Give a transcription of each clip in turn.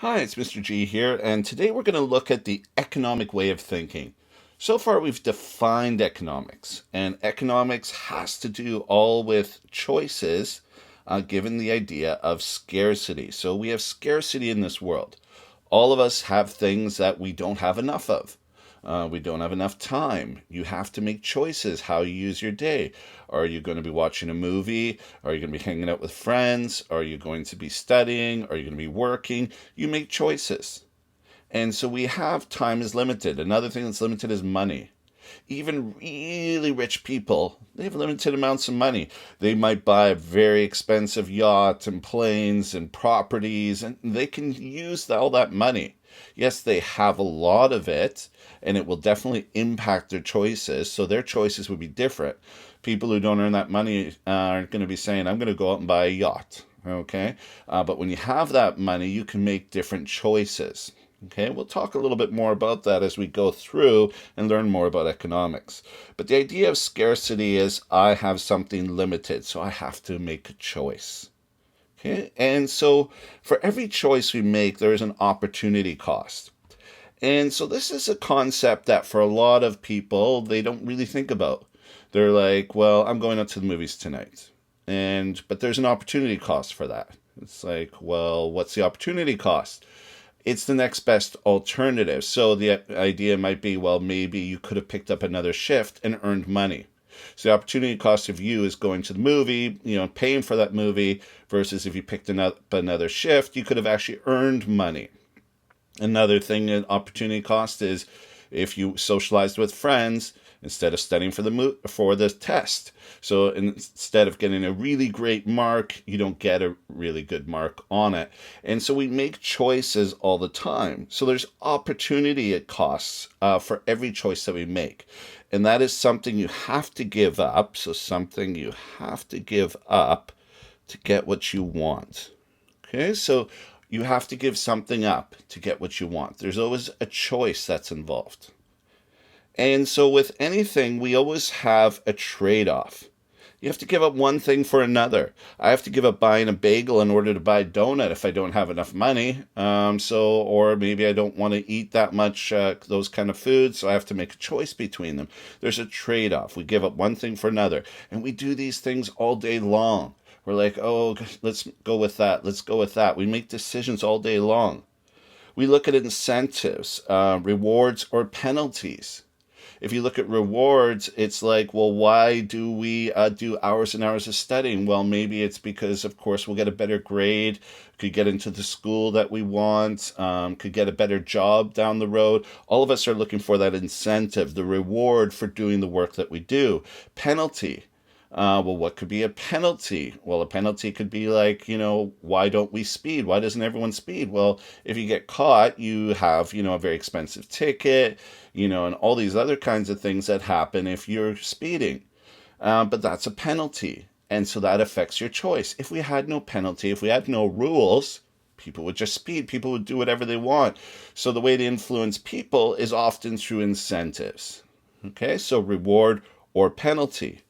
Hi, it's Mr. G here, and today we're going to look at the economic way of thinking. So far, we've defined economics, and economics has to do all with choices given the idea of scarcity. So we have scarcity in this world. All of us have things that we don't have enough of. We don't have enough time. You have to make choices how you use your day. Are you going to be watching a movie? Are you going to be hanging out with friends? Are you going to be studying? Are you going to be working? You make choices. And so we have time is limited. Another thing that's limited is money. Even really rich people, they have limited amounts of money. They might buy a very expensive yacht and planes and properties, and they can use all that money. Yes, they have a lot of it, and it will definitely impact their choices. So their choices would be different. People who don't earn that money aren't going to be saying, I'm going to go out and buy a yacht. Okay. But when you have that money, you can make different choices. Okay, we'll talk a little bit more about that as we go through and learn more about economics. But the idea of scarcity is I have something limited, so I have to make a choice. Okay, and so for every choice we make, there is an opportunity cost. And so this is a concept that for a lot of people, they don't really think about. They're like, well, I'm going out to the movies tonight. But there's an opportunity cost for that. It's like, well, what's the opportunity cost? It's the next best alternative. So the idea might be, well, maybe you could have picked up another shift and earned money. So the opportunity cost of you is going to the movie, paying for that movie, versus if you picked up another shift, you could have actually earned money. Another thing an opportunity cost is if you socialized with friends instead of studying for the test. So instead of getting a really great mark, you don't get a really good mark on it. And so we make choices all the time. So there's opportunity it costs for every choice that we make. And that is something you have to give up. So something you have to give up to get what you want. Okay, so you have to give something up to get what you want. There's always a choice that's involved. And so with anything, we always have a trade off. You have to give up one thing for another. I have to give up buying a bagel in order to buy a donut if I don't have enough money. Or maybe I don't want to eat that much those kind of foods, so I have to make a choice between them. There's a trade off. We give up one thing for another, and we do these things all day long. We're like, oh, let's go with that. Let's go with that. We make decisions all day long. We look at incentives, rewards, or penalties. If you look at rewards, it's like, well, why do we do hours and hours of studying? Well, maybe it's because, of course, we'll get a better grade, could get into the school that we want, could get a better job down the road. All of us are looking for that incentive, the reward for doing the work that we do. Penalty. Well, what could be a penalty? Well, a penalty could be like, why don't we speed? Why doesn't everyone speed? Well, if you get caught, you have, a very expensive ticket, and all these other kinds of things that happen if you're speeding. But that's a penalty. And so that affects your choice. If we had no penalty, if we had no rules, people would just speed. People would do whatever they want. So the way to influence people is often through incentives. Okay, so reward or penalty.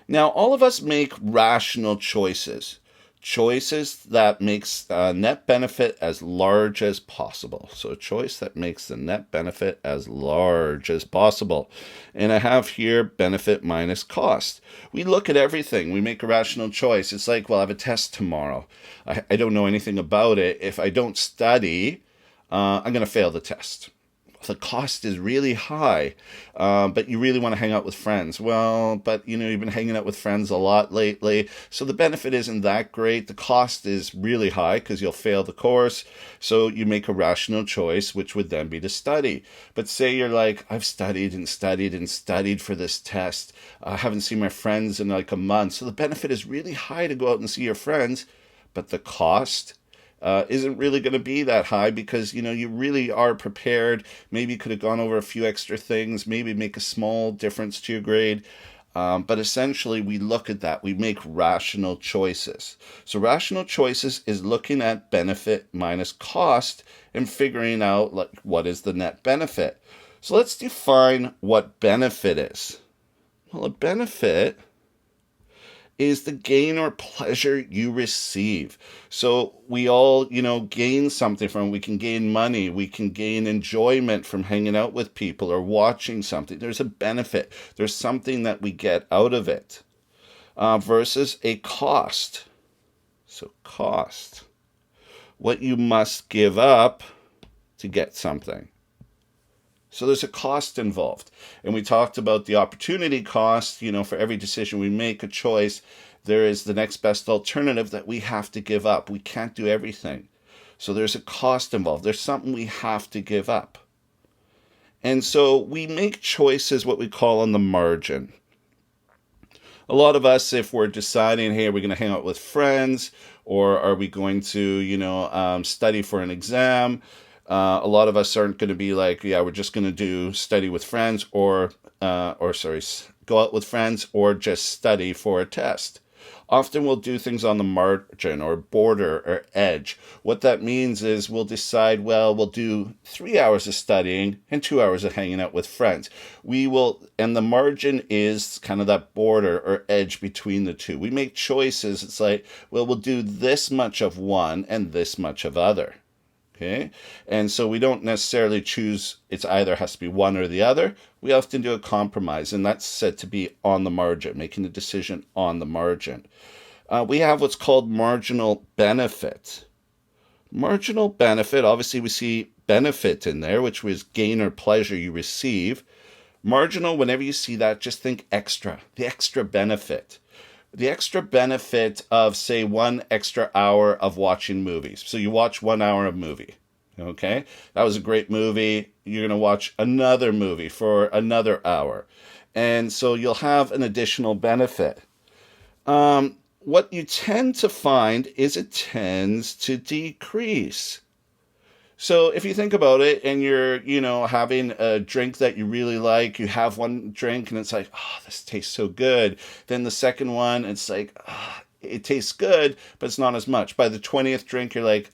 Now, all of us make rational choices, choices that makes net benefit as large as possible. So a choice that makes the net benefit as large as possible. And I have here benefit minus cost. We look at everything. We make a rational choice. It's like, well, I have a test tomorrow. I don't know anything about it. If I don't study, I'm going to fail the test. The cost is really high, but you really want to hang out with friends. Well, but you've been hanging out with friends a lot lately, so the benefit isn't that great. The cost is really high because you'll fail the course, so you make a rational choice, which would then be to study. But say you're like, I've studied and studied and studied for this test. I haven't seen my friends in like a month, so the benefit is really high to go out and see your friends, but the cost isn't really going to be that high because you really are prepared. Maybe you could have gone over a few extra things, maybe make a small difference to your grade. But essentially, we look at that. We make rational choices. So rational choices is looking at benefit minus cost and figuring out like what is the net benefit. So let's define what benefit is. Well, a benefit is the gain or pleasure you receive. So we all, gain something from it. We can gain money. We can gain enjoyment from hanging out with people or watching something. There's a benefit. There's something that we get out of it versus a cost. So cost, what you must give up to get something. So there's a cost involved. And we talked about the opportunity cost. For every decision we make, a choice, there is the next best alternative that we have to give up. We can't do everything. So there's a cost involved. There's something we have to give up. And so we make choices, what we call on the margin. A lot of us, if we're deciding, hey, are we going to hang out with friends, or are we going to, study for an exam? A lot of us aren't going to be like, yeah, we're just going to do study with friends, go out with friends, or just study for a test. Often we'll do things on the margin or border or edge. What that means is we'll decide, well, we'll do 3 hours of studying and 2 hours of hanging out with friends. And the margin is kind of that border or edge between the two. We make choices. It's like, well, we'll do this much of one and this much of other. Okay. And so we don't necessarily choose, it's either has to be one or the other. We often do a compromise, and that's said to be on the margin, making a decision on the margin. We have what's called marginal benefit. Marginal benefit, obviously we see benefit in there, which was gain or pleasure you receive. Marginal, whenever you see that, just think extra, the extra benefit. The extra benefit of, say, 1 extra hour of watching movies. So you watch 1 hour of movie, okay? That was a great movie. You're going to watch another movie for another hour. And so you'll have an additional benefit. What you tend to find is it tends to decrease. So if you think about it and you're, having a drink that you really like, you have one drink and it's like, oh, this tastes so good. Then the second one, it's like, oh, it tastes good, but it's not as much. By the 20th drink, you're like,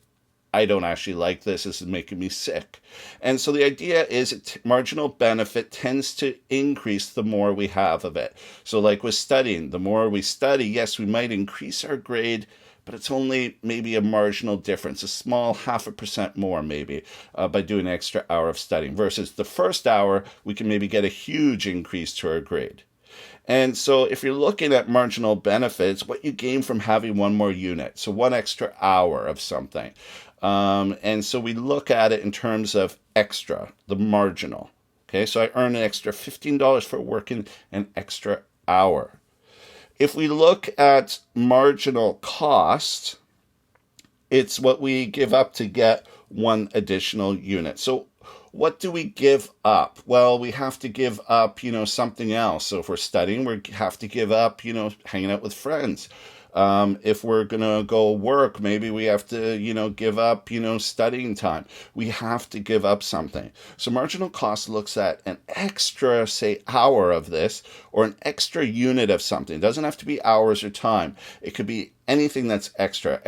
I don't actually like this. This is making me sick. And so the idea is marginal benefit tends to increase the more we have of it. So like with studying, the more we study, yes, we might increase our grade, but it's only maybe a marginal difference, a small 0.5% more maybe by doing an extra hour of studying versus the first hour, we can maybe get a huge increase to our grade. And so if you're looking at marginal benefits, what you gain from having one more unit, so 1 extra hour of something. And so we look at it in terms of extra, the marginal. Okay, so I earn an extra $15 for working an extra hour. If we look at marginal cost, it's what we give up to get 1 additional unit. So what do we give up? Well, we have to give up, something else. So if we're studying, we have to give up, hanging out with friends. If we're going to go work, maybe we have to, give up, studying time. We have to give up something. So marginal cost looks at an extra, say, hour of this or an extra unit of something. It doesn't have to be hours or time. It could be anything that's extra,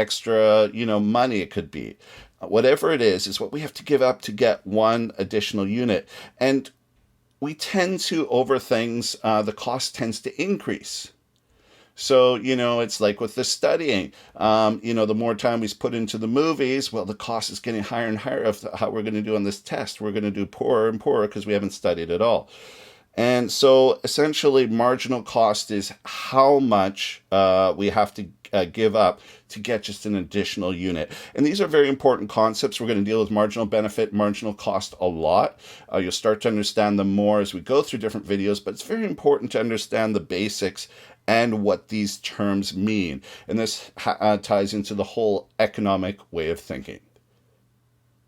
money it could be. Whatever it is what we have to give up to get 1 additional unit. And we tend to, over things, the cost tends to increase. So, it's like with the studying, the more time we put into the movies, well, the cost is getting higher and higher of how we're going to do on this test. We're going to do poorer and poorer because we haven't studied at all. And so essentially marginal cost is how much we have to give up to get just an additional unit. And these are very important concepts. We're going to deal with marginal benefit, marginal cost a lot. You'll start to understand them more as we go through different videos, but it's very important to understand the basics and what these terms mean. And this ties into the whole economic way of thinking.